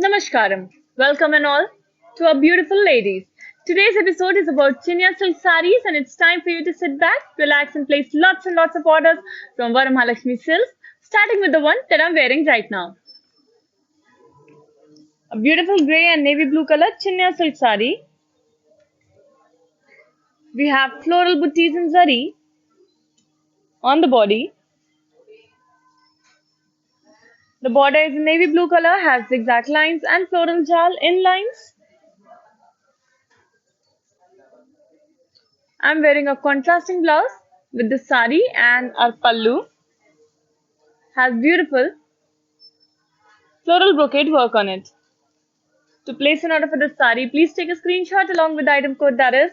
Namaskaram. Welcome and all to our beautiful ladies. Today's episode is about Chinya silk sarees and it's time for you to sit back, relax and place lots and lots of orders from Varamahalakshmi Silks, starting with the one that I'm wearing right now. A beautiful grey and navy blue color Chinya silk saree. We have floral booties in zari on the body. The border is in navy blue color, has zigzag lines and floral jal in lines. I'm wearing a contrasting blouse with the sari and our pallu has beautiful floral brocade work on it. To place an order for this sari, please take a screenshot along with the item code that is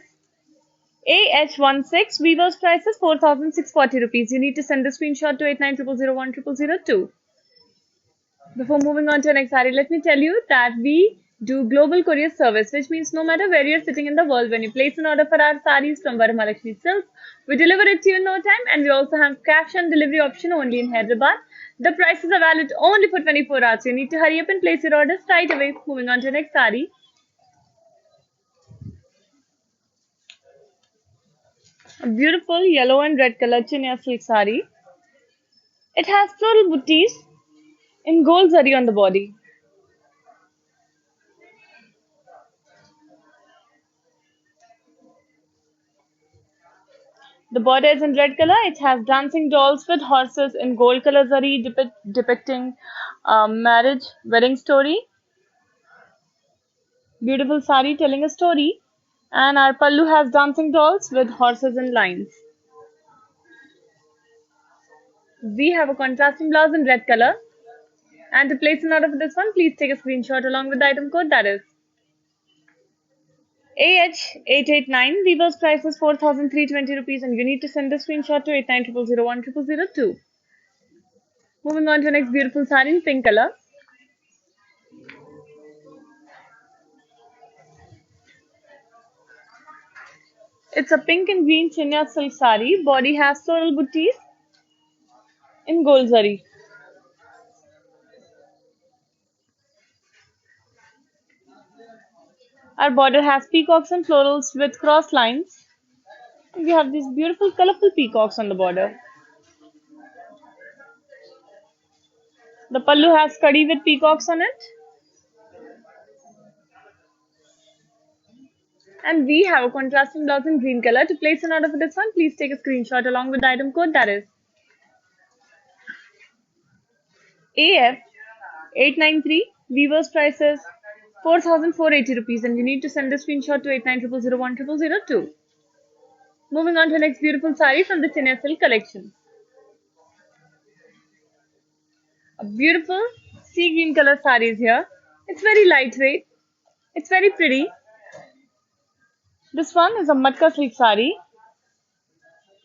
AH16. Weaver's price is 4,640 rupees. You need to send the screenshot to 8900010002. Before moving on to the next sari, let me tell you that we do global courier service, which means no matter where you're sitting in the world, when you place an order for our saris from Varamahalakshmi Silks, we deliver it to you in no time, and we also have cash on delivery option only in Hyderabad. The prices are valid only for 24 hours. You need to hurry up and place your orders right away. Moving on to the next sari. A beautiful yellow and red color chinya silk sari. It has floral booties in gold zari on the body. The border is in red color. It has dancing dolls with horses in gold color zari depicting a marriage wedding story. Beautiful sari telling a story. And our pallu has dancing dolls with horses and lines. We have a contrasting blouse in red color. And to place an order for this one, please take a screenshot along with the item code that is AH889. Weaver's price is 4,320 rupees and you need to send the screenshot to 8900010002. Moving on to the next beautiful sari in pink color. It's a pink and green chinya silk sari. Body has floral booties in gold zari. Our border has peacocks and florals with cross lines. We have these beautiful colorful peacocks on the border. The pallu has curry with peacocks on it. And we have a contrasting blouse in green color. To place an order for this one, please take a screenshot along with the item code that is AF893. Weaver's price is 4,480 rupees and you need to send the screenshot to 8900010002. Moving on to the next beautiful sari from the Chinya Silk collection. A beautiful sea green color sari is here. It's very lightweight. It's very pretty. This one is a matka silk sari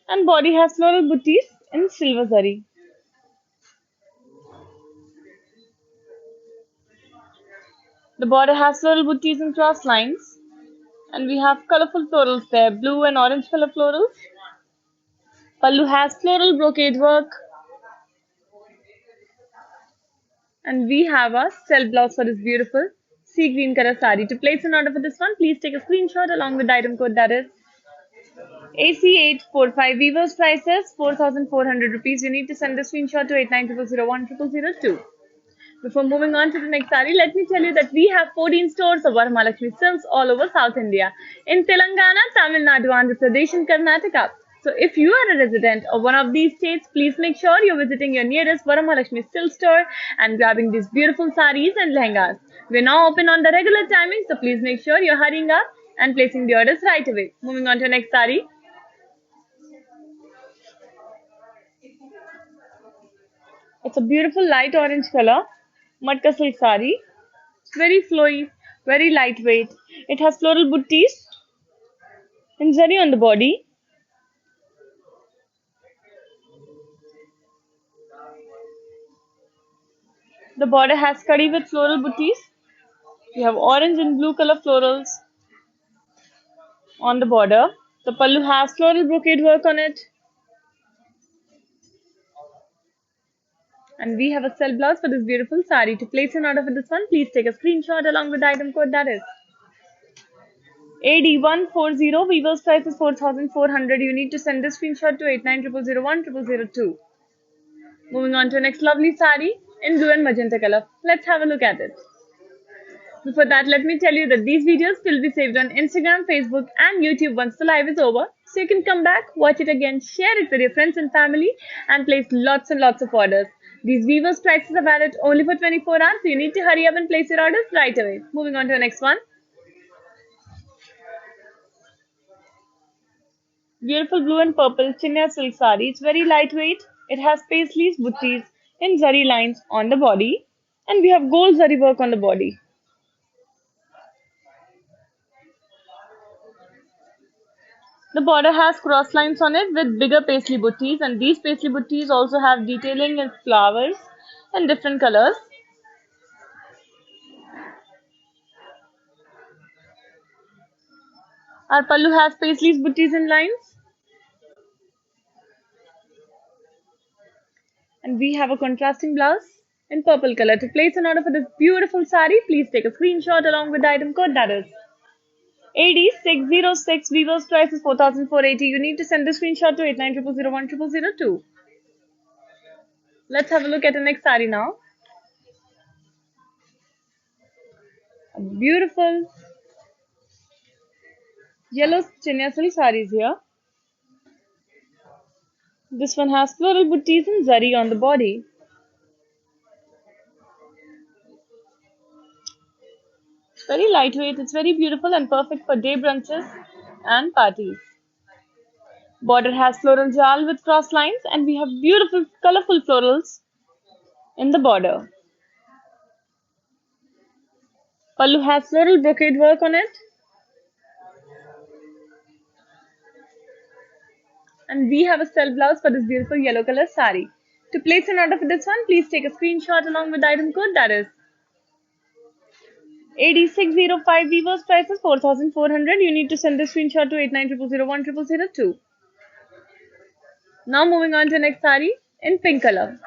and body has floral booties in silver zari. The border has floral booties and cross lines and we have colorful florals there, blue and orange color florals. Pallu has floral brocade work and we have a self blouse for this beautiful sea green color sari. To place an order for this one, please take a screenshot along with the item code that is AC845. Weaver's price is 4,400 rupees. You need to send the screenshot to 8900010002. Before moving on to the next sari, let me tell you that we have 14 stores of Varamahalakshmi Silks all over South India, in Telangana, Tamil Nadu, Andhra Pradesh, and Karnataka. So if you are a resident of one of these states, please make sure you're visiting your nearest Varamahalakshmi Silk store and grabbing these beautiful saris and lehengas. We're now open on the regular timing, so please make sure you're hurrying up and placing the orders right away. Moving on to the next sari. It's a beautiful light orange color, matka silk sari. It's very flowy, very lightweight. It has floral buttis and zari on the body. The border has curry with floral buttis. We have orange and blue color florals on the border. The pallu has floral brocade work on it. And we have a cell blouse for this beautiful sari. To place an order for this one, please take a screenshot along with the item code, that is AD140. Weaver's price is 4,400. You need to send this screenshot to 8900010002. Moving on to the next lovely sari in blue and magenta color. Let's have a look at it. Before that, let me tell you that these videos will be saved on Instagram, Facebook, and YouTube once the live is over. So you can come back, watch it again, share it with your friends and family, and place lots and lots of orders. These Weavers prices are valid only for 24 hours, so you need to hurry up and place your orders right away. Moving on to the next one. Beautiful blue and purple Chinya silk sari. It's very lightweight. It has paisleys, buttis, and zari lines on the body, and we have gold zari work on the body. The border has cross lines on it with bigger paisley buttis, and these paisley buttis also have detailing in flowers and different colors. Our pallu has paisleys, buttis, and lines, and we have a contrasting blouse in purple color. To place an order for this beautiful sari, please take a screenshot along with the item code, that is AD606. Weaver's price is 4,480. You need to send the screenshot to 8900010002. Let's have a look at the next sari now. A beautiful yellow Chinya silk saris here. This one has floral buttis and zari on the body. It's very lightweight, it's very beautiful and perfect for day brunches and parties. Border has floral jal with cross lines, and we have beautiful colorful florals in the border. Pallu has floral brocade work on it, and we have a cell blouse for this beautiful yellow color sari. To place an order for this one, please take a screenshot along with the item code, that is AD605. Weaver's price is 4,400. You need to send the screenshot to 8900010002. Now moving on to the next sari in pink color.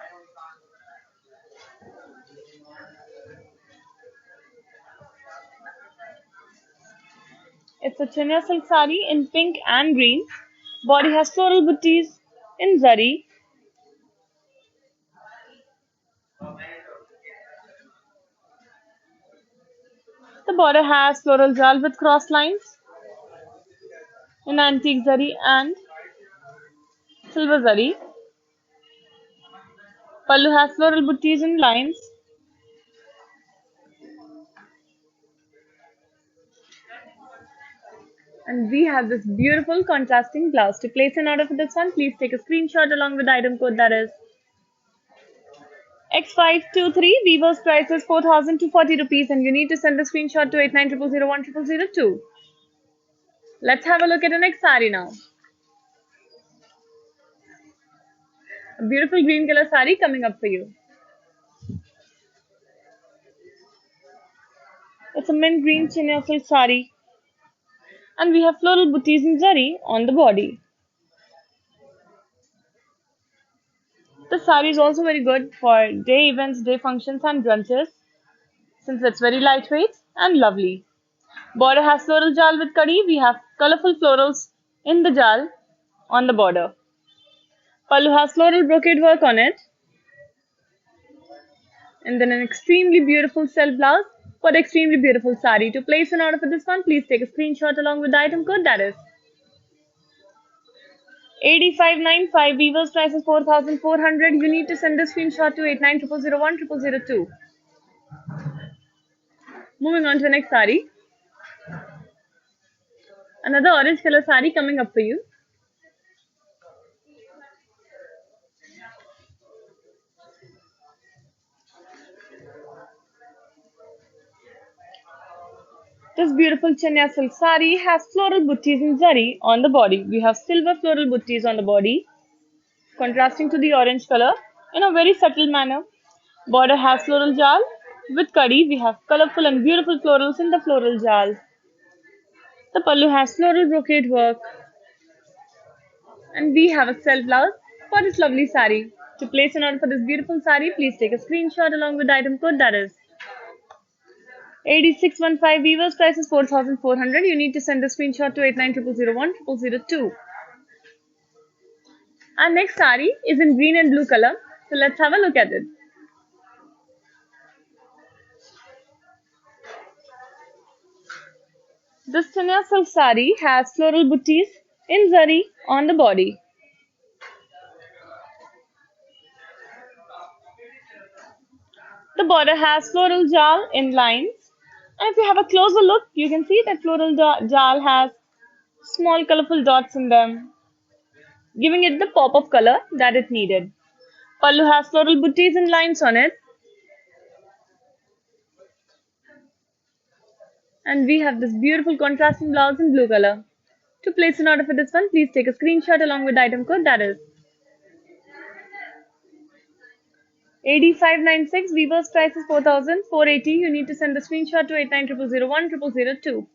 It's a Chania silk sari in pink and green. Body has floral buttis in zari. The border has floral jal with cross lines in antique zari and silver zari. Pallu has floral buttis in lines. And we have this beautiful contrasting blouse. To place an order for this one, please take a screenshot along with the item code, that is X523. Weaver's price is 4,240 rupees, and you need to send the screenshot to 8900010002. Let's have a look at the next sari now. A beautiful green color sari coming up for you. It's a mint green Chania silk sari, and we have floral buttis in zari on the body. The sari is also very good for day events, day functions, and brunches, since it's very lightweight and lovely. Border has floral jal with curry. We have colorful florals in the jal on the border. Pallu has floral brocade work on it, and then an extremely beautiful silk blouse for the extremely beautiful sari. To place an order for this one, please take a screenshot along with the item code, that is AD595. Weaver's price is 4,400. You need to send the screenshot to 8900010002. Moving on to the next sari. Another orange color sari coming up for you. This beautiful Chania silk sari has floral buttis in zari on the body. We have silver floral buttis on the body, contrasting to the orange color in a very subtle manner. Border has floral jal. With kadi, we have colorful and beautiful florals in the floral jal. The pallu has floral brocade work, and we have a self blouse for this lovely sari. To place an order for this beautiful sari, please take a screenshot along with the item code, that is 8615. Weavers price is 4,400. You need to send the screenshot to 8900010002. Our next sari is in green and blue color. So let's have a look at it. This Chania silk sari has floral buttis in zari on the body. The border has floral jal in lines. And if you have a closer look, you can see that floral jal has small colorful dots in them, giving it the pop of color that it needed. Pallu has floral buttis and lines on it. And we have this beautiful contrasting blouse in blue color. To place an order for this one, please take a screenshot along with the item code, that is 8596. Weaver's price is 4,480. You need to send the screenshot to 8900010002.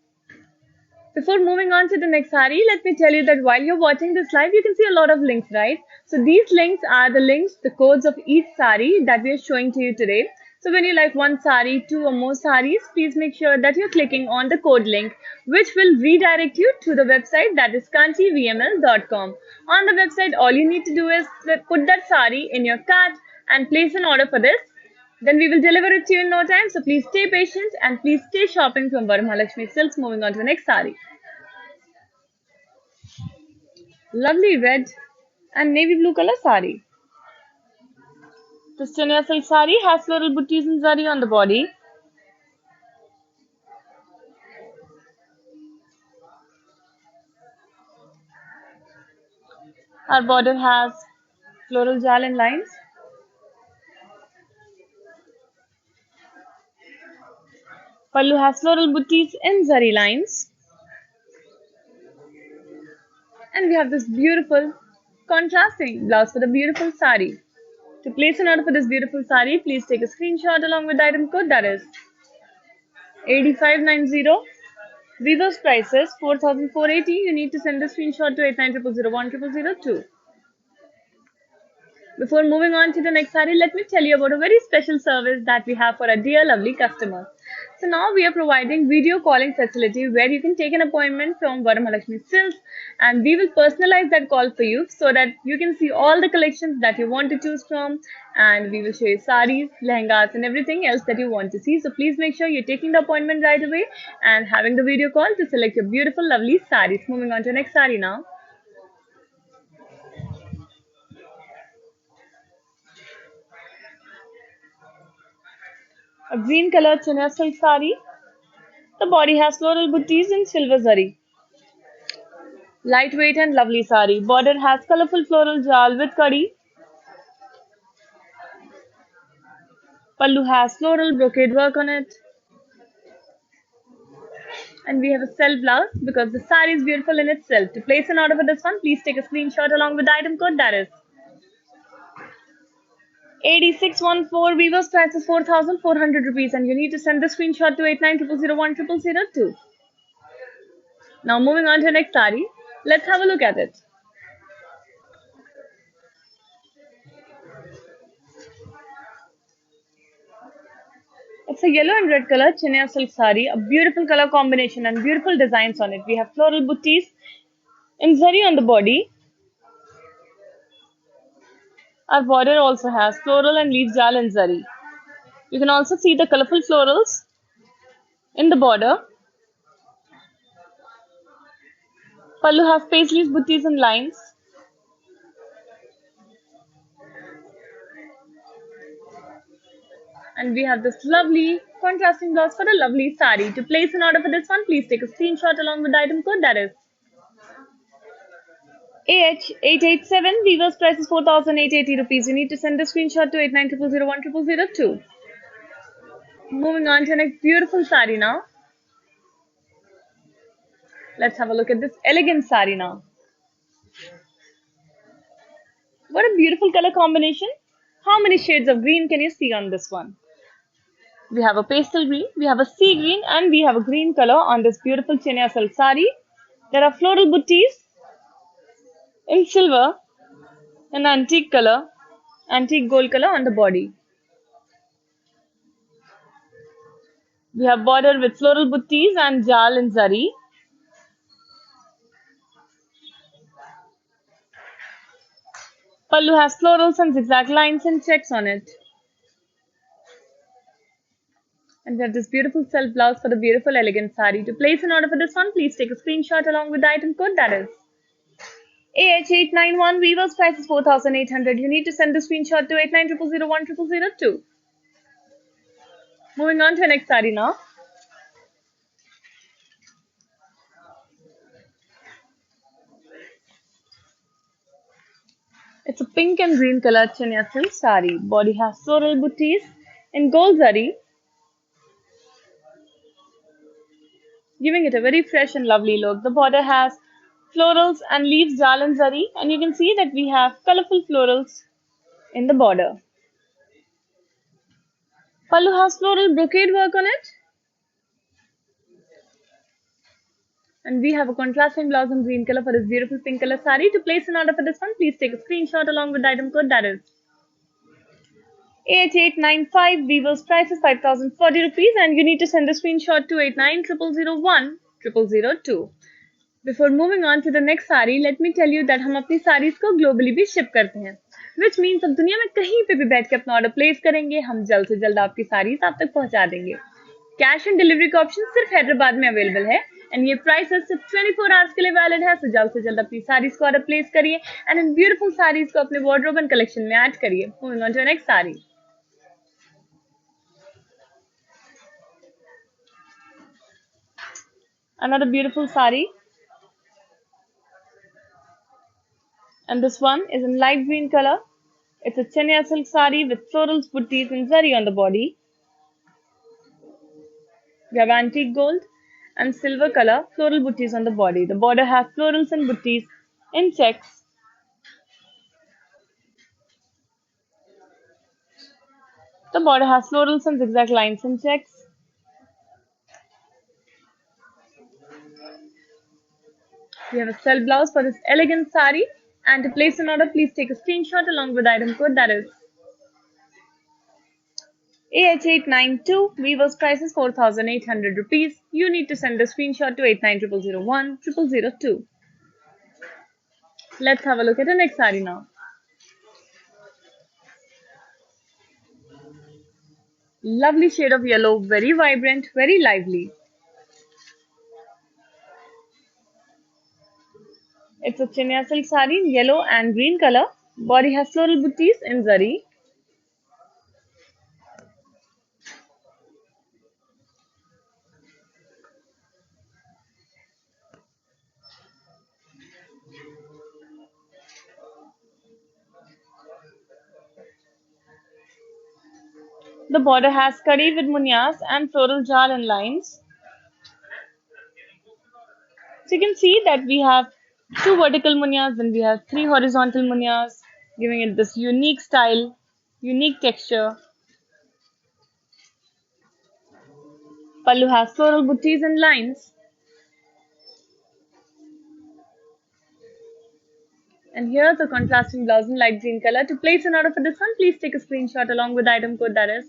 Before moving on to the next sari, let me tell you that while you're watching this live, you can see a lot of links, right? So these links are the links, the codes of each sari that we are showing to you today. So when you like one sari, two or more saris, please make sure that you're clicking on the code link, which will redirect you to the website, that is kanchivml.com. On the website, all you need to do is put that sari in your cart and place an order for this. Then we will deliver it to you in no time. So please stay patient and please stay shopping from Varamahalakshmi Silks. Moving on to the next sari. Lovely red and navy blue color sari. This Chania silk sari has floral buttis and zari on the body. Our border has floral jal and lines. Pallu has floral buttis and zari lines. And we have this beautiful contrasting blouse for the beautiful sari. To place an order for this beautiful sari, please take a screenshot along with the item code, that is 8590. Weaver's prices 4,480. You need to send the screenshot to 8900010002. Before moving on to the next sari, let me tell you about a very special service that we have for our dear lovely customers. So now we are providing video calling facility where you can take an appointment from Varamahalakshmi Silks, and we will personalize that call for you so that you can see all the collections that you want to choose from, and we will show you saris, lehengas and everything else that you want to see. So please make sure you're taking the appointment right away and having the video call to select your beautiful lovely saris. Moving on to the next sari now. A green color Chania silk sari. The body has floral buttis in silver zari. Lightweight and lovely sari. Border has colorful floral jal with kadi. Pallu has floral brocade work on it. And we have a self blouse because the sari is beautiful in itself. To place an order for this one, please take a screenshot along with the item code, that is 8614. Weaver's price is 4,400 rupees, and you need to send the screenshot to 8900010002. Now moving on to the next sari, let's have a look at it. It's a yellow and red color Chania silk sari, a beautiful color combination and beautiful designs on it. We have floral buttis in zari on the body. Our border also has floral and leaf jal and zari. You can also see the colorful florals in the border. Pallu has paisleys, buttis and lines. And we have this lovely contrasting blouse for the lovely sari. To place an order for this one, please take a screenshot along with the item code, that is AH887. Weaver's price is 4,880 rupees. You need to send the screenshot to 8900010002. Moving on to the next beautiful sari now. Let's have a look at this elegant sari now. What a beautiful color combination. How many shades of green can you see on this one? We have a pastel green, we have a sea green, and we have a green color on this beautiful chenia silk sari. There are floral buttees in silver, an antique color, antique gold color on the body. We have border with floral buttees and jal and zari. Pallu has florals and zigzag lines and checks on it. And we have this beautiful self blouse for the beautiful elegant sari. To place an order for this one, please take a screenshot along with the item code, that is AH891. Weaver's price is 4,800. You need to send the screenshot to 8900010002. Moving on to the next sari now. It's a pink and green color chania silk sari. Body has floral booties in gold zari, giving it a very fresh and lovely look. The border has florals and leaves jal and zari, and you can see that we have colorful florals in the border. Pallu has floral brocade work on it. And we have a contrasting blouse in green color for this beautiful pink color sari. To place an order for this one, please take a screenshot along with the item code, that is AH895. Weaver's price is 5,040 rupees, and you need to send the screenshot to 8900010002. Before moving on to the next sari, let me tell you that हम अपनी sarees को globally भी ship करते हैं, which means हम दुनिया में कहीं पे भी बैठ के अपना order place करेंगे, हम जल्द से जल्द आपकी sarees आप तक पहुंचा देंगे. कैश एंड डिलीवरी का ऑप्शन सिर्फ हैदराबाद में अवेलेबल है, एंड ये प्राइस सिर्फ 24 आवर्स के लिए वैलिड है. सो जल्द से जल्द अपनी साड़ीज को ऑर्डर प्लेस करिए एंड इन ब्यूटीफुल साड़ीज को अपने वार्डरोब एंड कलेक्शन में ऐड करिए. Moving on to next sari. Another beautiful sari, and this one is in light green color. It's a chenia silk sari with florals, buttees and zari on the body. We have antique gold and silver color floral buttees on the body. The border has florals and buttees in checks. The border has florals and zigzag lines and checks. We have a self blouse for this elegant sari, and to place an order, please take a screenshot along with the item code, that is AH892. Weaver's price is 4,800 rupees. You need to send the screenshot to 8900010002. Let's have a look at the next sari now. Lovely shade of yellow, very vibrant, very lively. It's a chenia silk sari in yellow and green color. Body has floral buttees in zari. The border has curry with munyas and floral jal and lines. So you can see that we have 2 vertical munyas, then we have 3 horizontal munyas, giving it this unique style, unique texture. Pallu has floral buttees and lines. And here's a contrasting blouse in light green color. To place an order for this one, please take a screenshot along with the item code, that is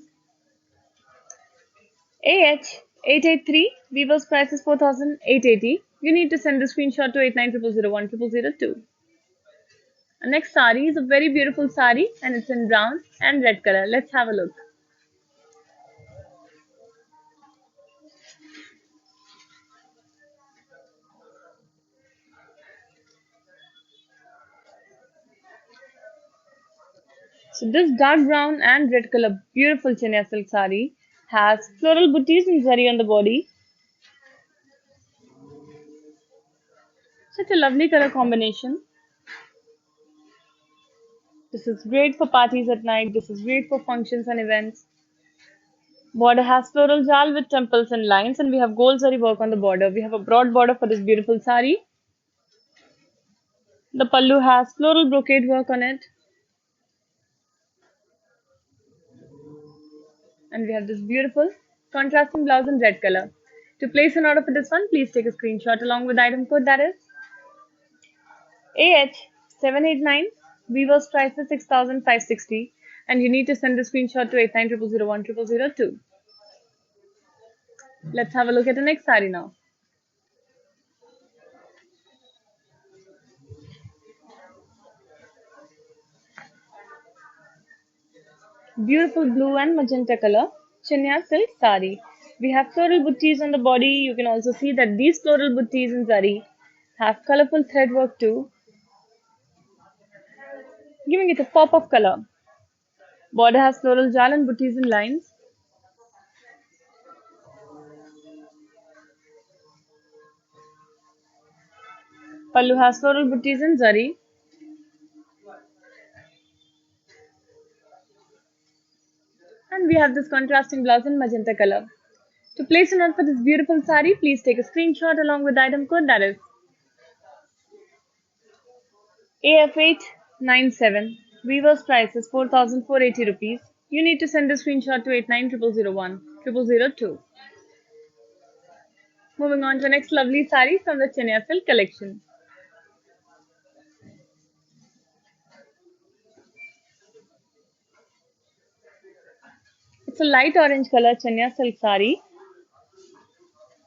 AH883. Weaver's price is 4,880. You need to send the screenshot to 8900010002. Our next sari is a very beautiful sari, and it's in brown and red color. Let's have a look. So this dark brown and red color beautiful chenia silk sari has floral buttees and zari on the body. Such a lovely color combination. This is great for parties at night. This is great for functions and events. Border has floral jal with temples and lines, and we have gold zari work on the border. We have a broad border for this beautiful sari. The pallu has floral brocade work on it, and we have this beautiful contrasting blouse in red color. To place an order for this one, please take a screenshot along with the item code, that is AH789. Weaver's price is 6,560, and you need to send the screenshot to 8900010002. Let's have a look at the next saree now. Beautiful blue and magenta color chania silk saree. We have floral buttees on the body. You can also see that these floral buttees in zari have colorful thread work too, giving it a pop of color. Border has floral jal and buttees in lines. Pallu has floral buttees in zari. And we have this contrasting blouse in magenta color. To place an order for this beautiful saree, please take a screenshot along with the item code, that is AF897. Weaver's price is 4,480 rupees. You need to send a screenshot to 8900010002. Moving on to the next lovely saree from the Chania Silk collection. It's a light orange color Chania Silk saree.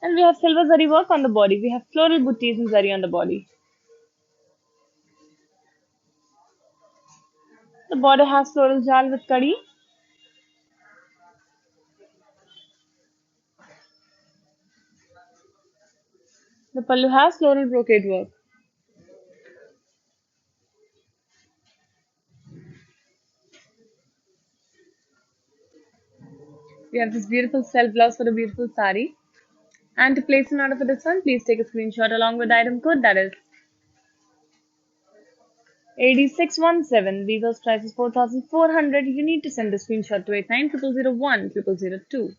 And we have silver zari work on the body. We have floral buttees and zari on the body. The border has floral jal with kadi. The pallu has floral brocade work. We have this beautiful self blouse for a beautiful saree. And to place an order for this one, please take a screenshot along with the item code, that is AD617. Weaver's price is 4,400. You need to send the screenshot to 8900010002.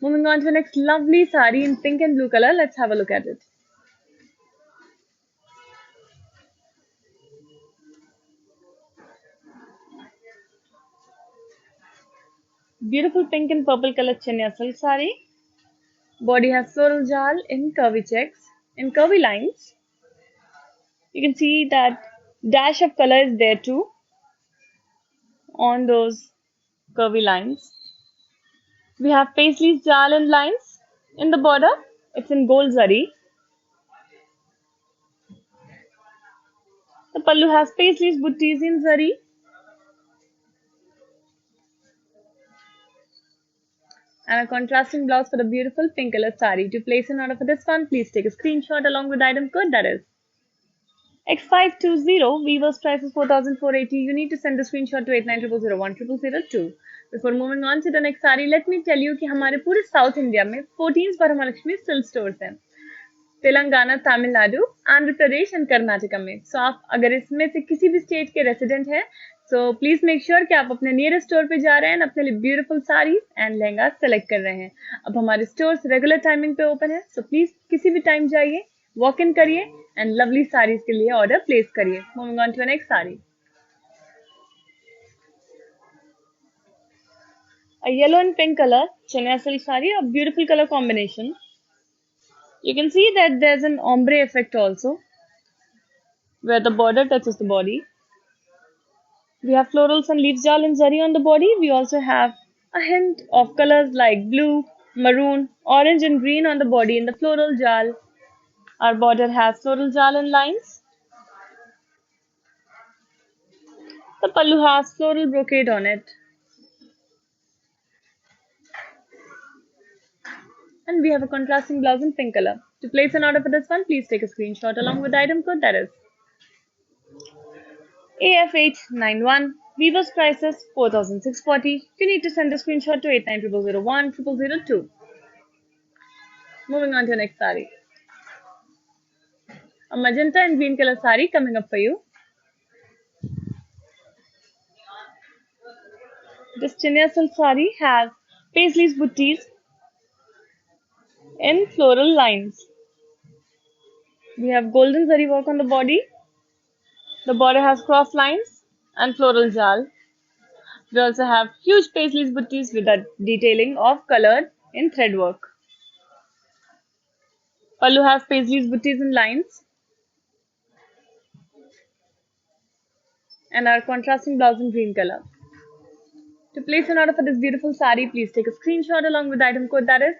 Moving on to the next lovely saree in pink and blue color. Let's have a look at it. Beautiful pink and purple color Chania silk saree. Body has floral jal in curvy checks, in curvy lines. You can see that dash of color is there too on those curvy lines. We have paisley jal and lines in the border. It's in gold zari. The pallu has paisley's buttees in zari. And a contrasting blouse for the beautiful pink color saree. To place an order for this one, please take a screenshot along with the item code, that is X520. Weaver's price is 4,480. You need to send the screenshot to 8900010002. Before moving on to the next saree, let me tell you कि हमारे पूरे south India में 14 Varamahalakshmi silk stores हैं, Telangana, Tamil Nadu, Andhra Pradesh and Karnataka में. सो आप अगर इसमें से किसी भी स्टेट के रेसिडेंट हैं, सो प्लीज मेक श्योर कि आप अपने नियरेस्ट स्टोर पे जा रहे हैं, अपने लिए beautiful saris and lehenga select कर रहे हैं. अब हमारे स्टोर्स रेगुलर टाइमिंग पे ओपन है, सो प्लीज किसी भी टाइम जाइए, वॉक इन करिए एंड लवली साड़ीज के लिए ऑर्डर प्लेस करिए. Moving on to next sari. A yellow and pink color Chania silk saree, a beautiful color combination. You can see that there's an ombre effect also, where the border touches the body. We have florals and leaf jal and zari on the body. We also have a hint of colors like blue, maroon, orange and green on the body in the floral jal. Our border has floral jal and lines. The pallu has floral brocade on it. And we have a contrasting blouse in pink color. To place an order for this one, please take a screenshot along with the item code, that is AF891. Weaver's price is 4,640. You need to send a screenshot to 8900010002. Moving on to the next saree. A magenta and green color saree coming up for you. This Chania silk saree has Paisleys buttees in floral lines. We have golden zari work on the body. The border has cross lines and floral jal. We also have huge Paisleys buttees with a detailing of colored in thread work. Pallu has Paisleys buttees in lines and our contrasting blouse in green color. To place an order for this beautiful sari, please take a screenshot along with the item code that is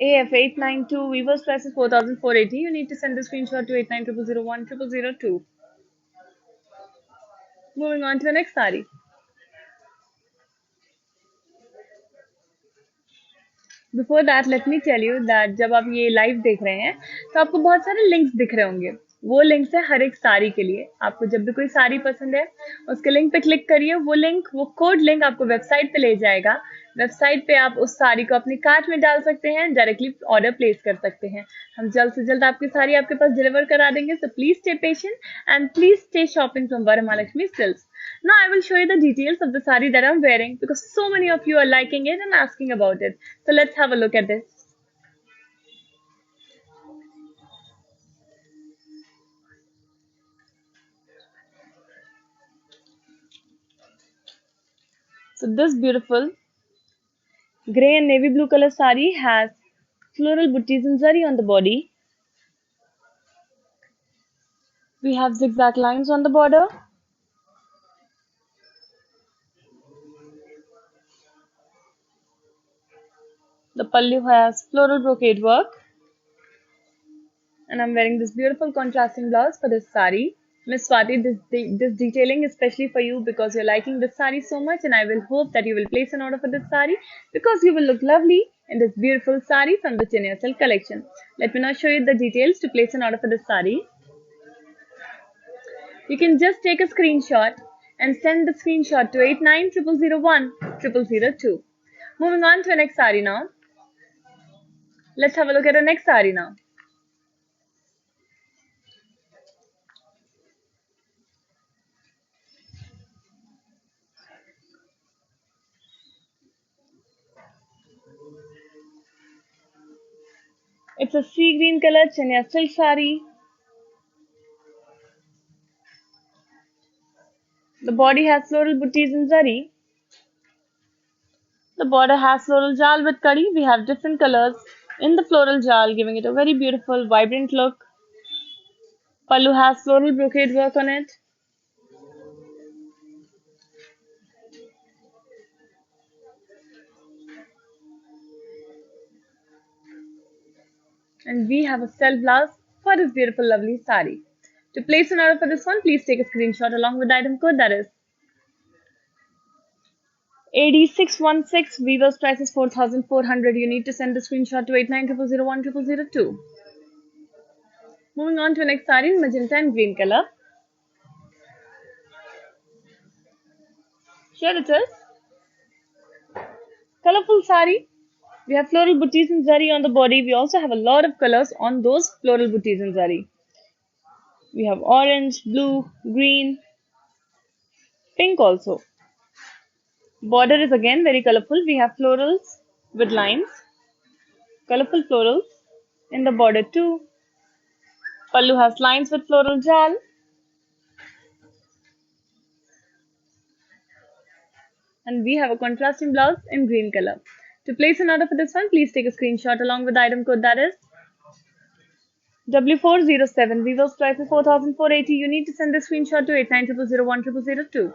AF892. Weaver's price is 4,480. You need to send the screenshot to 8900010002. Moving on to the next sari. Before that let me tell you that जब आप ये live देख रहे हैं तो आपको बहुत सारे लिंक्स दिख रहे होंगे. वो लिंक्स है हर एक साड़ी के लिए. आपको जब भी कोई साड़ी पसंद है उसके लिंक पे क्लिक करिए. वो कोड लिंक आपको वेबसाइट पे ले जाएगा. वेबसाइट पे आप उस साड़ी को अपनी कार्ट में डाल सकते हैं, डायरेक्टली ऑर्डर प्लेस कर सकते हैं. हम जल्द से जल्द आपकी साड़ी आपके पास डिलीवर करा देंगे. So please stay patient and please stay shopping from Varamahalakshmi silks. Now I will show you the details of the sari that I'm wearing because so many of you are liking it and asking about it. So let's have a look at this. So this beautiful grey and navy blue color sari has floral buttees and zari on the body. We have zigzag lines on the border. The pallu has floral brocade work. And I'm wearing this beautiful contrasting blouse for this sari. Miss Swati, this detailing is especially for you because you're liking this sari so much, and I will hope that you will place an order for this sari because you will look lovely in this beautiful sari from the Chennai Silk collection. Let me now show you the details to place an order for this sari. You can just take a screenshot and send the screenshot to 8900010002. Moving on to the next sari now. Let's have a look at the next sari now. It's a sea green color Chennai silk sari. The body has floral buttees in zari. The border has floral jal with kadi. We have different colors in the floral jal, giving it a very beautiful, vibrant look. Pallu has floral brocade work on it. And we have a self blouse for this beautiful, lovely sari. To place an order for this one, please take a screenshot along with the item code that is AD616. Weaver's price is 4,400. You need to send the screenshot to 8900010002. Moving on to the next sari in magenta and green color. Here it is. Colorful sari. We have floral buttees and zari on the body. We also have a lot of colors on those floral buttees and zari. We have orange, blue, green, pink also. Border is again very colorful. We have florals with lines, colorful florals in the border too. Pallu has lines with floral jal. And we have a contrasting blouse in green color. To place an order for this one, please take a screenshot along with the item code that is W407. Weaver's price is 4,480. You need to send the screenshot to 8900010002.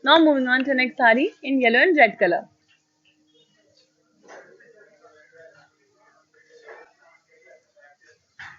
Now moving on to the next sari in yellow and red color.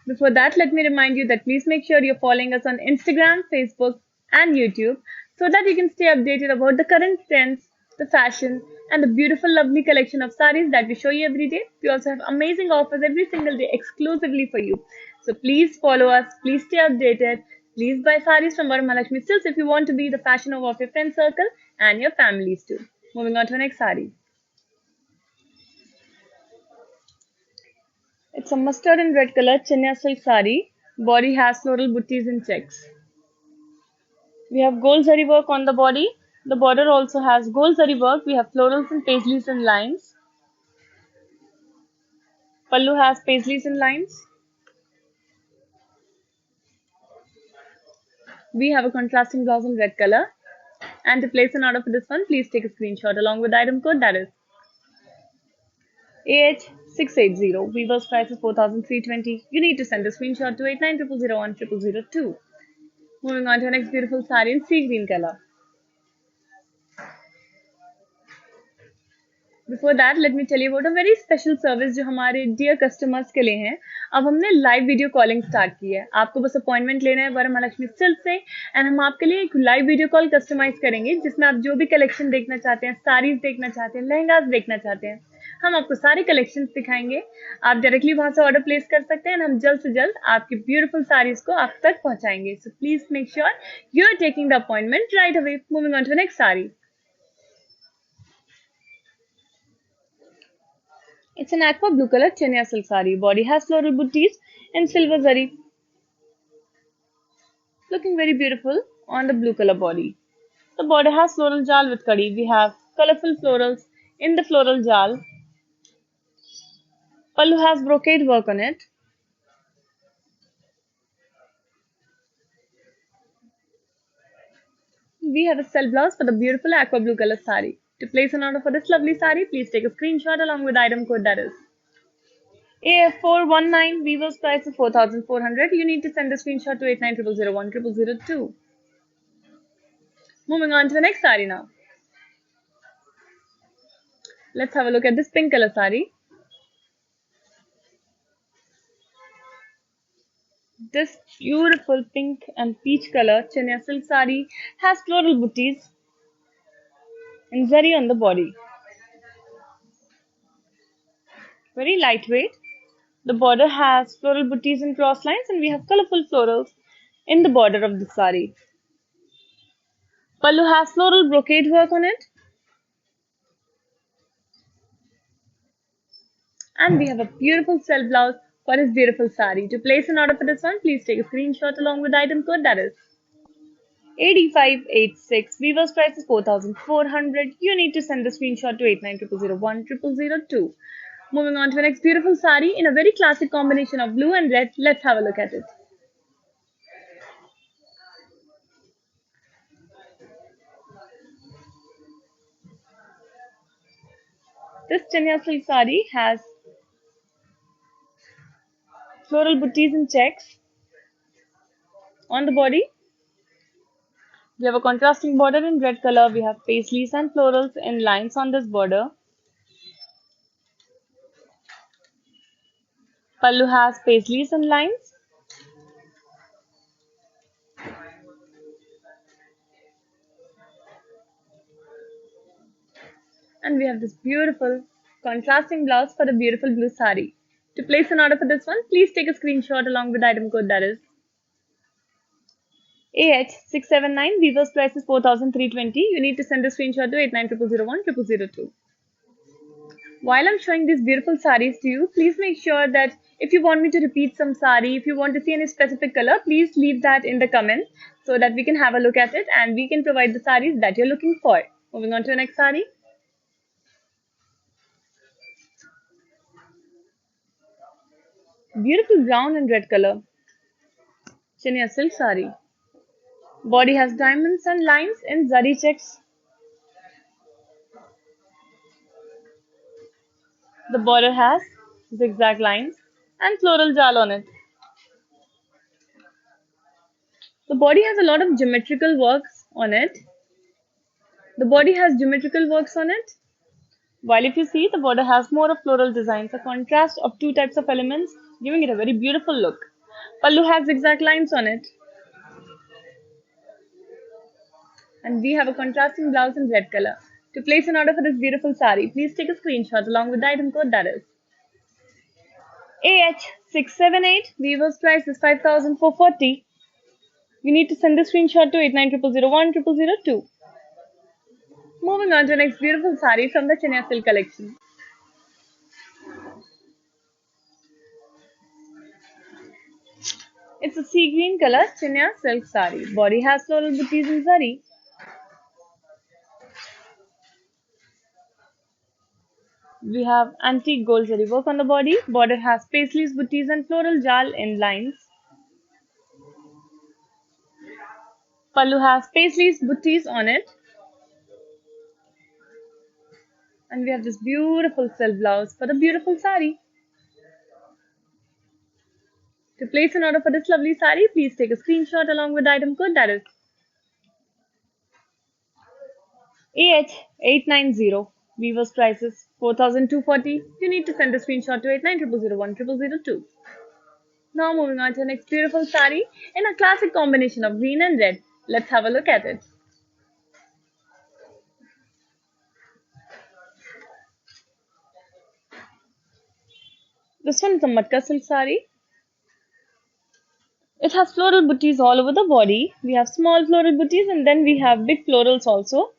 Before that, let me remind you that please make sure you're following us on Instagram, Facebook, and YouTube so that you can stay updated about the current trends, the fashion, and the beautiful, lovely collection of saris that we show you every day. We also have amazing offers every single day exclusively for you. So please follow us, please stay updated, please buy saris from Varamalakshmi Silks if you want to be the fashion over of your friend circle and your families too. Moving on to the next sari. It's a mustard and red color Chennai silk sari. Body has floral buttees and checks. We have gold zari work on the body. The border also has gold zari work. We have florals and paisleys and lines. Pallu has paisleys and lines. We have a contrasting blouse in red color. And to place an order for this one, please take a screenshot along with the item code, that is AH680. Weaver's price is 4,320. You need to send a screenshot to 8900010002. Moving on to our next beautiful saree in sea green color. Before that, let me tell you about a very special service जो हमारे dear customers के लिए है. अब हमने live video calling start की है. आपको बस अपॉइंटमेंट लेना है वरमहालक्ष्मी सिल्क से एंड हम आपके लिए एक लाइव वीडियो कॉल कस्टमाइज करेंगे जिसमें आप जो भी कलेक्शन देखना चाहते हैं, साड़ीज देखना चाहते हैं, लहंगास देखना चाहते हैं, हम आपको सारे कलेक्शंस दिखाएंगे. आप डायरेक्टली वहां से ऑर्डर प्लेस कर सकते हैं. हम जल्द से जल्द आपकी ब्यूटीफुल साड़ीज को आप तक पहुंचाएंगे. So please make sure you are taking the appointment right away. Moving on to next sari. It's an aqua blue color chenia silk saree. Body has floral booties and silver zari. Looking very beautiful on the blue color body. The border has floral jal with kadi. We have colorful florals in the floral jal. Pallu has brocade work on it. We have a cell blouse for the beautiful aqua blue color saree. To place an order for this lovely saree, please take a screenshot along with the item code, that is AF419. Weaver's price is 4,400. You need to send a screenshot to 8900010002. Moving on to the next saree now. Let's have a look at this pink color saree. This beautiful pink and peach color chenia silk saree has floral booties and zari on the body. Very lightweight. The border has floral booties and cross lines, and we have colorful florals in the border of the saree. Pallu has floral brocade work on it. And we have a beautiful silk blouse for this beautiful saree. To place an order for this one, please take a screenshot along with the item code, that is AD586. Weaver's price is 4,400. You need to send the screenshot to 8900010002. Moving on to the next beautiful saree in a very classic combination of blue and red. Let's have a look at it. This chenia silk saree has floral booties and checks on the body. We have a contrasting border in red color. We have paisleys and florals in lines on this border. Pallu has paisleys and lines. And we have this beautiful contrasting blouse for the beautiful blue saree. To place an order for this one, please take a screenshot along with the item code, that is AH679. Weaver's price is 4,320. You need to send a screenshot to 8900010002. While I'm showing these beautiful sarees to you, please make sure that if you want me to repeat some saree, if you want to see any specific color, please leave that in the comments so that we can have a look at it and we can provide the sarees that you're looking for. Moving on to the next saree. Beautiful brown and red color chenia silk saree. Body has diamonds and lines in zari checks. The border has zigzag lines and floral jal on it. The body has a lot of geometrical works on it. While if you see, the border has more of floral designs, a contrast of two types of elements, giving it a very beautiful look. Pallu has zigzag lines on it. And we have a contrasting blouse in red color. To place an order for this beautiful saree, please take a screenshot along with the item code, that is AH678. Weaver's price is 5,440. You need to send the screenshot to 8900010002. Moving on to the next beautiful saree from the chenia silk collection. It's a sea green color chenia silk saree. Body has floral booties and zari. We have antique gold zari work on the body. Border has paisleys, booties, and floral jal in lines. Pallu has paisleys, booties on it. And we have this beautiful silk blouse for the beautiful sari. To place an order for this lovely sari, please take a screenshot along with the item code, that is AH890. Weaver's prices 4,240. You need to send a screenshot to 8900010002. Now moving on to the next beautiful sari in a classic combination of green and red. Let's have a look at it. This one is a matka silk sari. It has floral booties all over the body. We have small floral booties and then we have big florals also.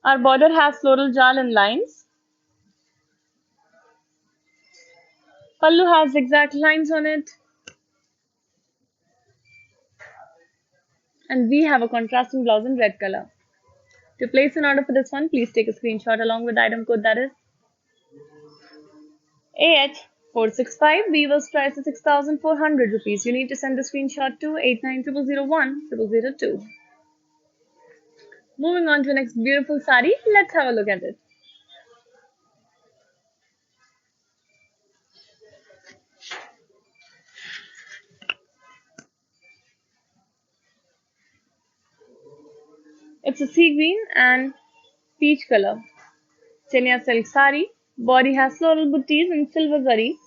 Our border has floral jal and lines. Pallu has zigzag lines on it. And we have a contrasting blouse in red color. To place an order for this one, please take a screenshot along with the item code, that is AH465. Weaver's price is 6,400 rupees. You need to send the screenshot to 8900010002. Moving on to the next beautiful sari, let's have a look at it. It's a sea green and peach color chenia silk sari. Body has floral booties and silver zari.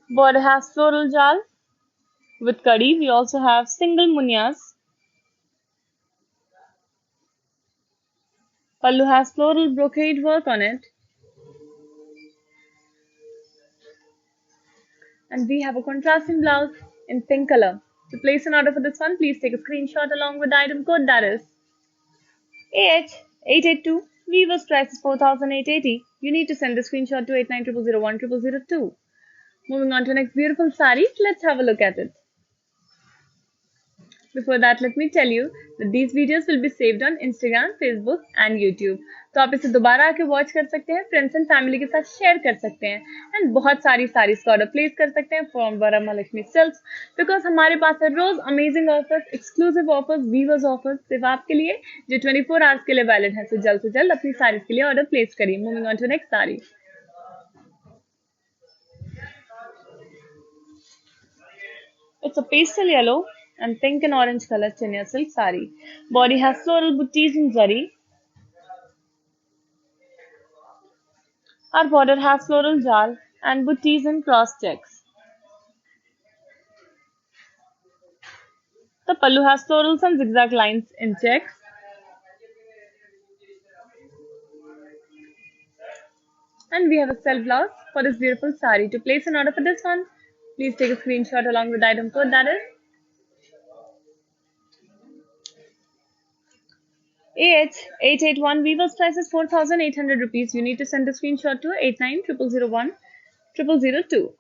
Border has floral jal with kadi. We also have single munyas. Pallu has floral brocade work on it. And we have a contrasting blouse in pink color. To place an order for this one, please take a screenshot along with the item code, that is AH882. Weaver's price is 4,880. You need to send the screenshot to 8900010002. Moving on to the next beautiful sari, let's have a look at it. Before that, let me tell you that these videos will be saved on Instagram, Facebook and YouTube. तो आप इसे दोबारा आके watch कर सकते हैं, friends and family के साथ शेयर कर सकते हैं एंड बहुत सारी सारीज का ऑर्डर प्लेस कर सकते हैं फ्रॉम वरमालक्ष्मी सिल्क्स, बिकॉज हमारे पास है रोज amazing offers, exclusive offers, weavers offers सिर्फ आपके लिए जो 24 आवर्स के लिए वैलिड है. तो जल्द से जल्द अपनी सारीज के लिए ऑर्डर प्लेस करिए. मूविंग ऑन टू नेक्स्ट सारी. It's a pastel yellow and pink and orange color chenia silk sari. Body has floral booties in zari. Our border has floral jal and booties in cross checks. The pallu has florals and zigzag lines in checks. And we have a self blouse for this beautiful sari. To place an order for this one, please take a screenshot along with the item code, that is AH881. Weaver's price is 4,800 rupees. You need to send the screenshot to 8900010002.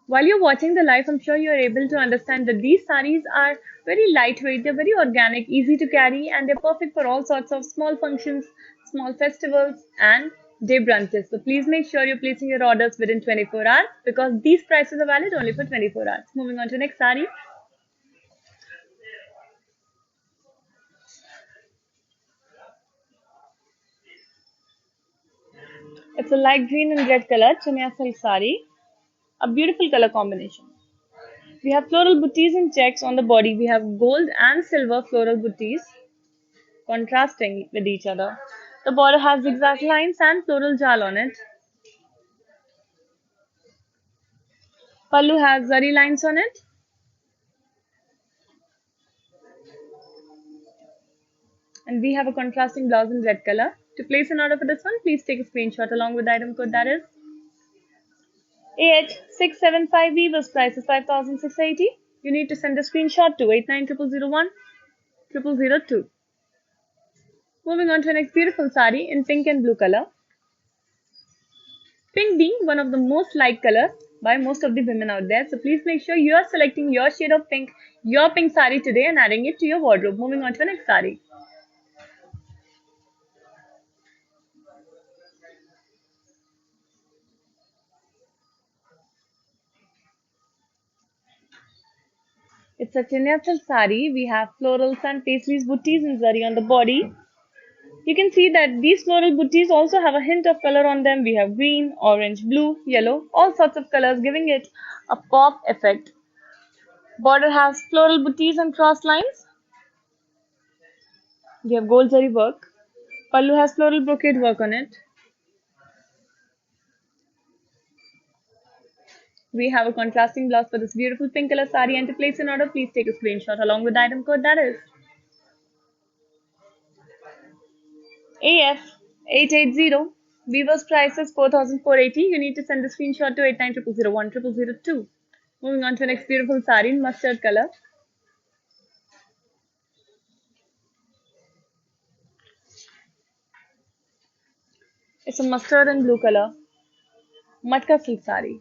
While you're watching the live, I'm sure you're able to understand that these saris are very lightweight, they're very organic, easy to carry, and they're perfect for all sorts of small functions, small festivals, and day brunches. So please make sure you're placing your orders within 24 hours because these prices are valid only for 24 hours. Moving on to next sari. It's a light green and red color chania silk sari. A beautiful color combination. We have floral booties and checks on the body. We have gold and silver floral booties contrasting with each other. The border has zigzag lines and floral jal on it. Pallu has zari lines on it. And we have a contrasting blouse in red color. To place an order for this one, please take a screenshot along with the item code, that is AH675. Weaver's price is 5,680. You need to send a screenshot to 8900010002. Moving on to the next beautiful sari in pink and blue color. Pink being one of the most liked colors by most of the women out there. So please make sure you are selecting your shade of pink, your pink sari today and adding it to your wardrobe. Moving on to the next sari. It's a Chenya silk sari. We have florals and paisley's booties and zari on the body. You can see that these floral booties also have a hint of color on them. We have green, orange, blue, yellow, all sorts of colors giving it a pop effect. Border has floral booties and cross lines. We have gold zari work. Pallu has floral brocade work on it. We have a contrasting blouse for this beautiful pink color sari, and to place an order, please take a screenshot along with the item code, that is AF880. Weaver's price is 4,480. You need to send the screenshot to 8900010002. Moving on to the next beautiful sari in mustard color. It's a mustard and blue color. Matka silk sari.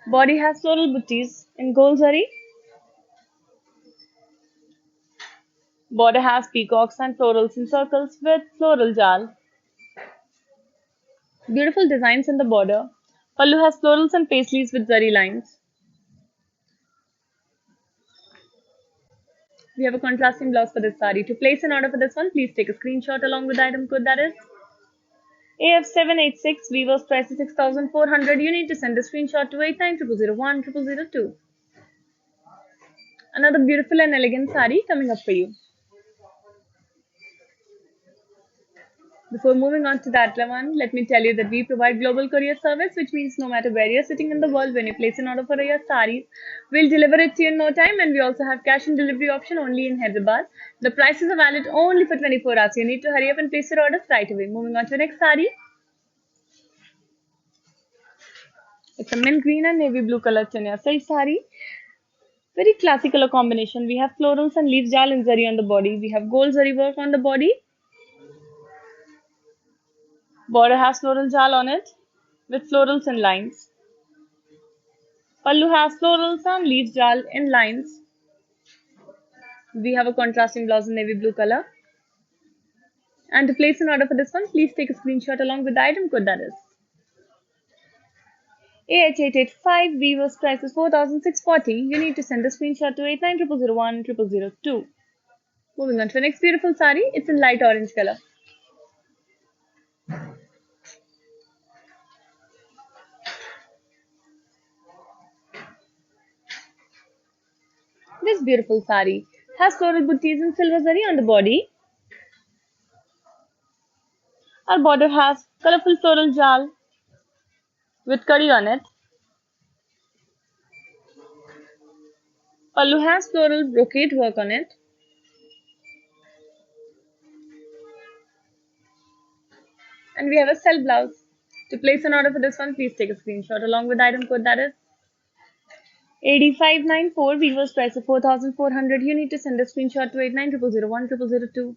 Body has floral booties in gold zari. Border has peacocks and florals in circles with floral jal. Beautiful designs in the border. Pallu has florals and paisleys with zari lines. We have a contrasting blouse for this sari. To place an order for this one, please take a screenshot along with the item code, that is AF786. Weaver's price is 6,400. You need to send a screenshot to 8900010002. Another beautiful and elegant sari coming up for you. Before moving on to that one, let me tell you that we provide global courier service, which means no matter where you're sitting in the world, when you place an order for your saris, we'll deliver it to you in no time, and we also have cash on delivery option only in Hyderabad. The prices are valid only for 24 hours. You need to hurry up and place your orders right away. Moving on to the next sari. It's a mint green and navy blue color chania silk sari. Very classic color combination. We have florals and leaves jal and zari on the body. We have gold zari work on the body. Border has floral jal on it with florals and lines. Pallu has florals and leaves jal in lines. We have a contrasting blouse in navy blue color. And to place an order for this one, please take a screenshot along with the item code, that is AH885. Weaver's price is 4,640. You need to send a screenshot to 8900010002. Moving on to the next beautiful sari. It's in light orange color. This beautiful sari has floral booties and silver zari on the body. Our border has colorful floral jal with curry on it. Pallu has floral brocade work on it. And we have a self blouse. To place an order for this one, please take a screenshot along with the item code, that is AD594. Weaver's price of 4,400. You need to send a screenshot to 8900010002.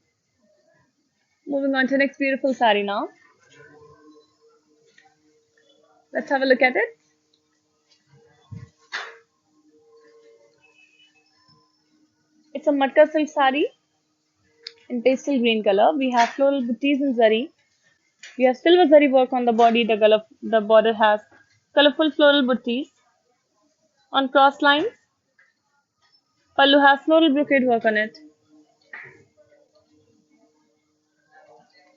Moving on to the next beautiful sari now. Let's have a look at it. It's a matka silk sari in pastel green color. We have floral booties in zari. We have silver zari work on the body. The border has colorful floral booties on cross lines. Pallu has floral brocade work on it.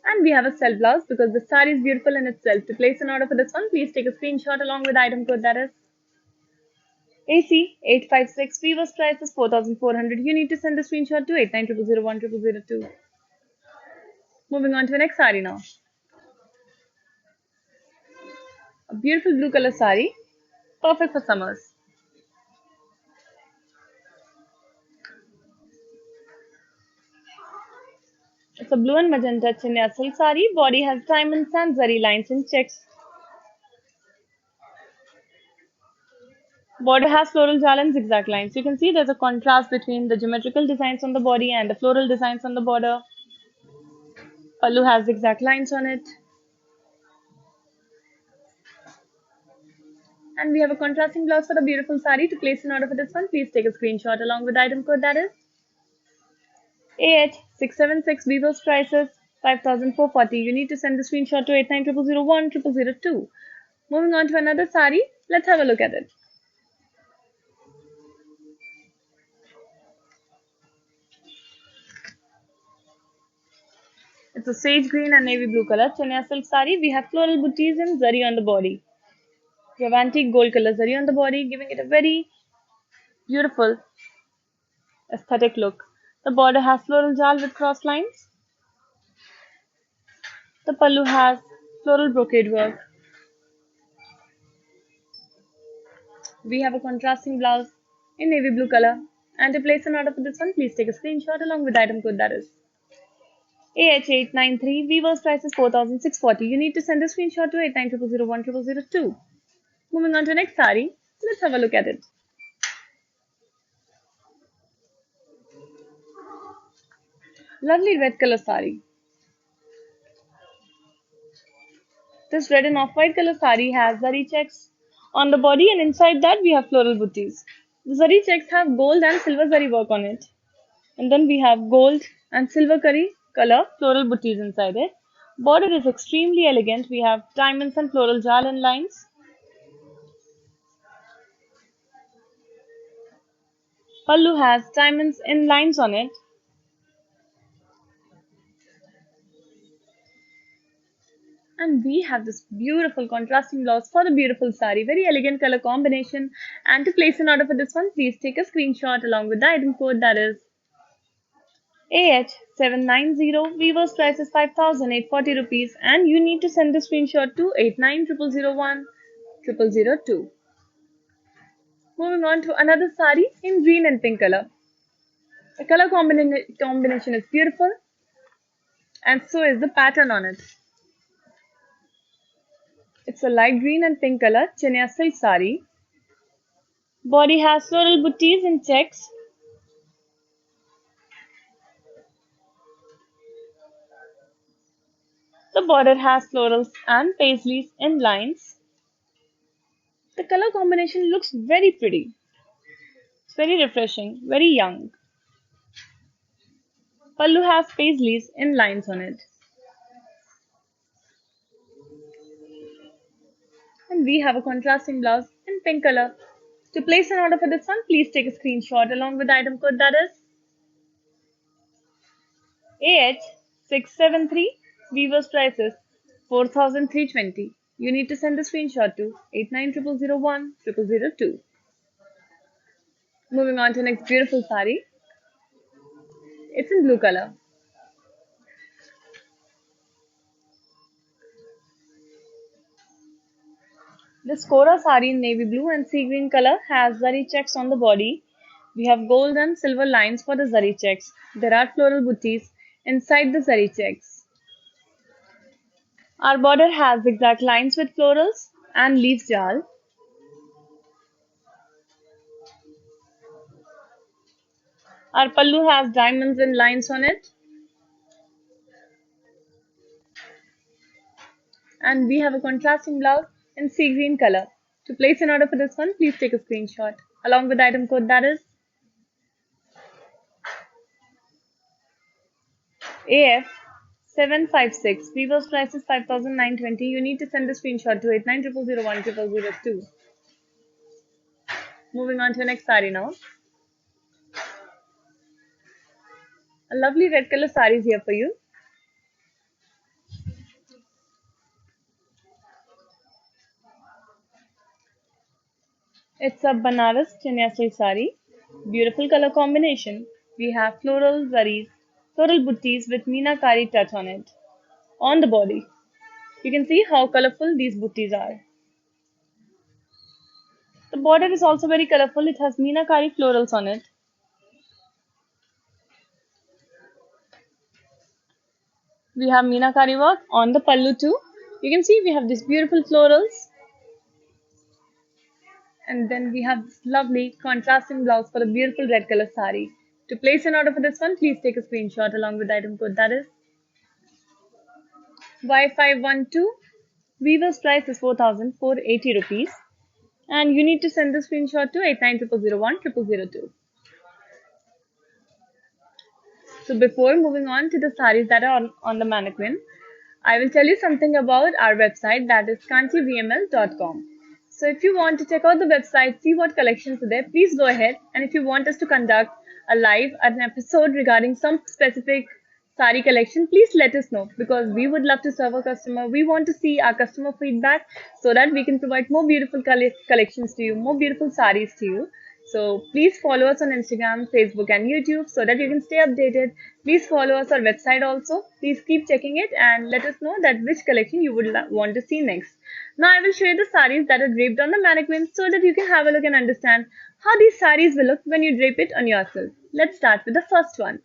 And we have a self blouse because the sari is beautiful in itself. To place an order for this one, please take a screenshot along with the item code, that is AC856. Weaver's price is 4,400. You need to send a screenshot to 8900010002. Moving on to the next sari now. A beautiful blue color sari, perfect for summers. It's a blue and magenta chenia silk sari. Body has diamonds and zari lines in checks. Border has floral jal and zigzag lines. You can see there's a contrast between the geometrical designs on the body and the floral designs on the border. Pallu has zigzag lines on it. And we have a contrasting blouse for the beautiful sari. To place an order for this one, please take a screenshot along with the item code, that is AH676. Vivo's prices 5,440. You need to send the screenshot to 8900010002. Moving on to another sari. Let's have a look at it. It's a sage green and navy blue color chania silk sari. We have floral booties and zari on the body. We have antique gold color zari on the body, giving it a very beautiful aesthetic look. The border has floral jal with cross lines. The pallu has floral brocade work. We have a contrasting blouse in navy blue color. And to place an order for this one, please take a screenshot along with the item code, that is AH893. Weaver's price is 4,640. You need to send a screenshot to 8900010002. Moving on to the next sari. Let's have a look at it. Lovely red color sari. This red and off-white color sari has zari checks on the body, and inside that we have floral booties. The zari checks have gold and silver zari work on it. And then we have gold and silver curry color floral booties inside it. Border is extremely elegant. We have diamonds and floral jal and lines. Pallu has diamonds in lines on it. And we have this beautiful contrasting blouse for the beautiful sari. Very elegant color combination. And to place an order for this one, please take a screenshot along with the item code, that is AH790. Weaver's price is 5,840 rupees. And you need to send the screenshot to 8900010002. Moving on to another sari in green and pink color. The color combination is beautiful. And so is the pattern on it. It's a light green and pink color chania silk sari. Body has floral booties and checks. The border has florals and paisleys in lines. The color combination looks very pretty. It's very refreshing, very young. Pallu has paisleys in lines on it. And we have a contrasting blouse in pink color. To place an order for this one, please take a screenshot along with the item code, that is AH673. Weaver's prices 4,320. You need to send the screenshot to 8900010002. Moving on to the next beautiful sari. It's in blue color. This Kora sari in navy blue and sea green color has zari checks on the body. We have gold and silver lines for the zari checks. There are floral booties inside the zari checks. Our border has zigzag lines with florals and leaf jal. Our pallu has diamonds and lines on it. And we have a contrasting blouse in sea green color. To place an order for this one, please take a screenshot along with the item code, that is AF756. Weaver's price is 5,920. You need to send the screenshot to 8900010002. Moving on to the next sari now. A lovely red color sari is here for you. It's a Banaras chania silk sari. Beautiful color combination. We have floral zaris, floral booties with meenakari touch on it. On the body, you can see how colorful these booties are. The border is also very colorful. It has meenakari florals on it. We have meenakari work on the pallu too. You can see we have these beautiful florals. And then we have this lovely contrasting blouse for a beautiful red color sari. To place an order for this one, please take a screenshot along with the item code, that is Y512. Weaver's price is 4,480 rupees. and you need to send the screenshot to 8900010002. So before moving on to the sarees that are on the mannequin, I will tell you something about our website, that is kanchivml.com. So if you want to check out the website, see what collections are there, please go ahead. And if you want us to conduct an episode regarding some specific sari collection, please let us know, because we would love to serve our customer. We want to see our customer feedback so that we can provide more beautiful collections to you, more beautiful saris to you. So please follow us on Instagram, Facebook, and YouTube so that you can stay updated. Please follow us on our website also. Please keep checking it and let us know that which collection you would want to see next. Now I will show you the saris that are draped on the mannequin so that you can have a look and understand how these saris will look when you drape it on yourself. Let's start with the first one.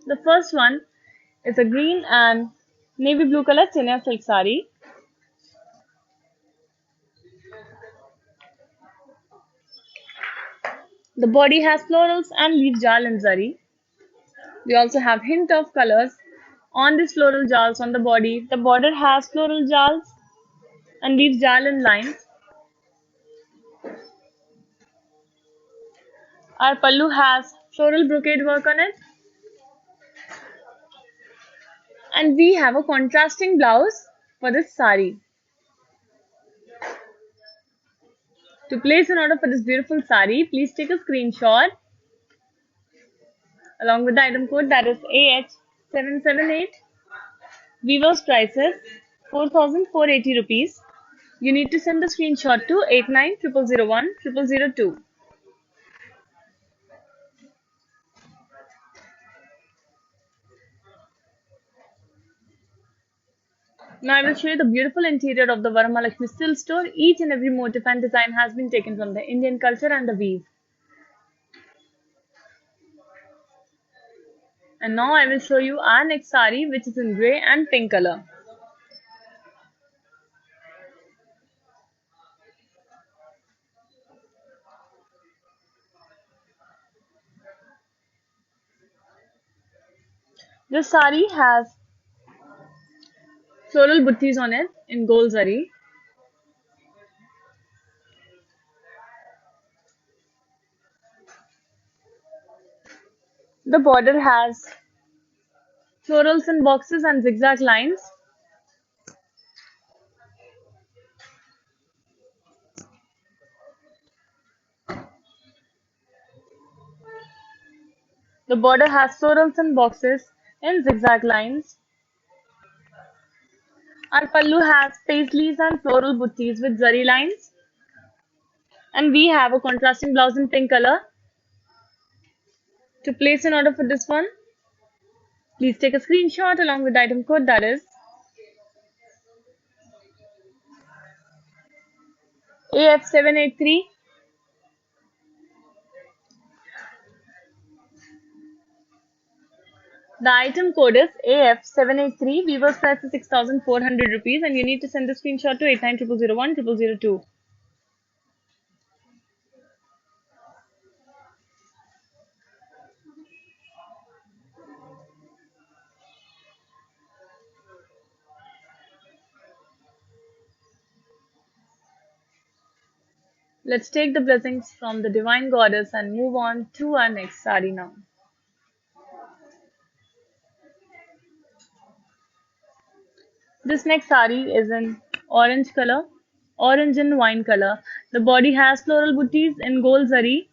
The first one is a green and navy blue color chiniya silk sari. The body has florals and leaf jal and zari. We also have hint of colors on these floral jals on the body. The border has floral jals and leaf jal and lines. Our pallu has floral brocade work on it. And we have a contrasting blouse for this sari. To place an order for this beautiful sari, please take a screenshot along with the item code, that is AH778. Weaver's prices 4,480 rupees. You need to send the screenshot to 8900010002. Now I will show you the beautiful interior of the Varamahalakshmi Silk store. Each and every motif and design has been taken from the Indian culture and the weave. And now I will show you our next sari, which is in grey and pink color. This sari has floral buttis on it in gold zari. The border has florals in boxes and zigzag lines. The border has florals in boxes and zigzag lines. Our pallu has paisleys and floral buttis with zari lines. And we have a contrasting blouse in pink color. To place an order for this one, please take a screenshot along with the item code, that is AF783. The item code is AF783. Weaver's price is 6,400 rupees, and you need to send the screenshot to 8900010002. Let's take the blessings from the divine goddess and move on to our next sari now. This next sari is in orange color, orange and wine color. The body has floral buttis in gold zari.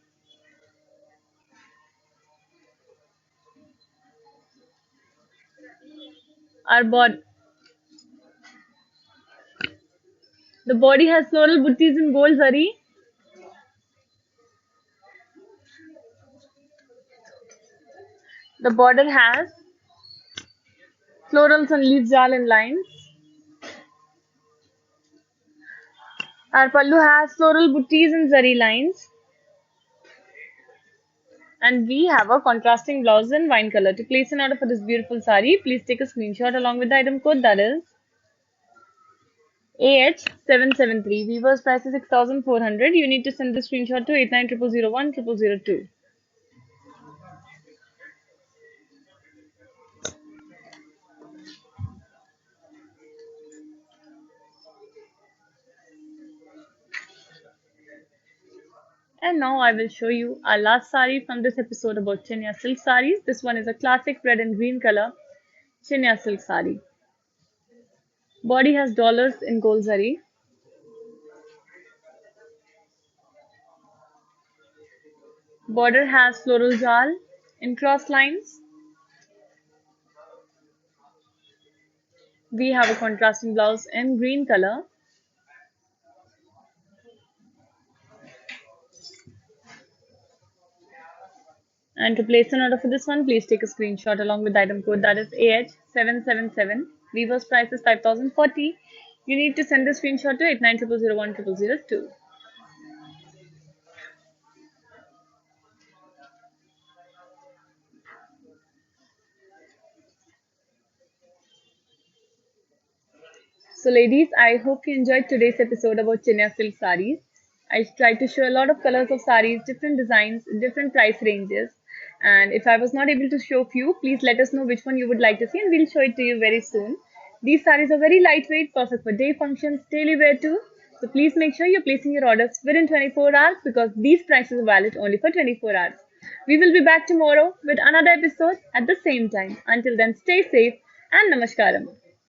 Our The body has floral buttis in gold zari. The border has florals and leaf jal and lines. Our pallu has floral buttis and zari lines. And we have a contrasting blouse in wine color. To place an order for this beautiful sari, please take a screenshot along with the item code, that is AH773. Weaver's price is 6,400. You need to send the screenshot to 8900010002. And now I will show you our last sari from this episode about Chenia silk saris. This one is a classic red and green color Chenia silk sari. Body has dollars in gold zari. Border has floral jal in cross lines. We have a contrasting blouse in green color. And to place an order for this one, please take a screenshot along with the item code, that is AH777. Weaver's price is 5040. You need to send the screenshot to 8900010002. So ladies, I hope you enjoyed today's episode about Chenia silk saris. I tried to show a lot of colors of saris, different designs, different price ranges. And if I was not able to show few, please let us know which one you would like to see and we'll show it to you very soon. These saris are very lightweight, perfect for day functions, daily wear too. So please make sure you're placing your orders within 24 hours because these prices are valid only for 24 hours. We will be back tomorrow with another episode at the same time. Until then, stay safe and namaskaram.